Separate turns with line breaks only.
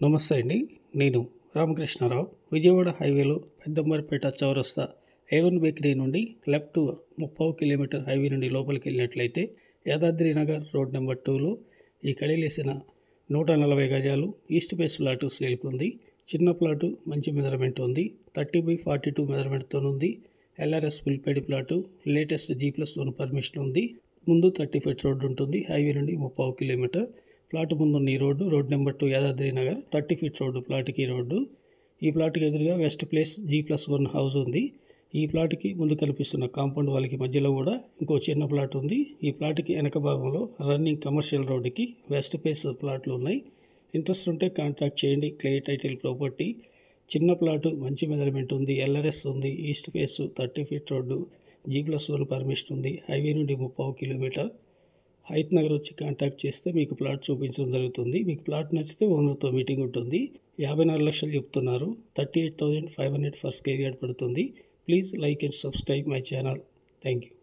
నమస్తే అండి. నేను రామకృష్ణారావు. విజయవాడ హైవేలో పెద్దంబర్పేట చౌరస్తా A1 బేకరీ నుండి లెఫ్ట్ 30 కిలోమీటర్ హైవే నుండి లోపలికి వెళ్ళినట్లయితే యాదాద్రి నగర్ రోడ్ నెంబర్ 2లో ఈ కడిలేసిన 140 గజాలు ఈస్ట్ ఫేస్ ప్లాటు సేల్కు ఉంది. చిన్న ప్లాటు, మంచి మెజర్మెంట్ ఉంది. 30/42 మెజర్మెంట్తో ఉంది. LRS full paid plot, latest G+1 permission ఉంది. ముందు 30 ఫీట్ రోడ్డు ఉంటుంది. హైవే నుండి 30 కిలోమీటర్. ప్లాట్ ముందున్న ఈ road number 2 Yadadri Nagar 30 feet road ప్లాట్కి రోడ్డు. ఈ ప్లాట్కి ఎదురుగా వెస్ట్ ప్లేస్ G+1 హౌస్ ఉంది. ఈ ప్లాట్కి ముందు కనిపిస్తున్న కాంపౌండ్ వాళ్ళకి మధ్యలో కూడా ఇంకో చిన్న ప్లాట్ ఉంది. ఈ ప్లాట్కి వెనక భాగంలో రన్నింగ్ కమర్షియల్ రోడ్డుకి వెస్ట్ ఫేస్ ప్లాట్లు ఉన్నాయి. ఇంట్రెస్ట్ ఉంటే కాంటాక్ట్ చేయండి. Clay title property. చిన్న ప్లాటు, మంచి మెజర్మెంట్ ఉంది. LRS ఉంది. East face 30 feet road, G+1 permission ఉంది. హైవే నుండి 30 కిలోమీటర్. హైత్ నగర్ వచ్చి కాంటాక్ట్ చేస్తే మీకు ప్లాట్ చూపించడం జరుగుతుంది. మీకు ప్లాట్ నచ్చితే ఓనర్తో మీటింగ్ ఉంటుంది. 54 లక్షలు చెప్తున్నారు. 38,500 ఫర్ స్క్వేర్ యార్డ్ పడుతుంది. Please like and subscribe my channel. Thank you.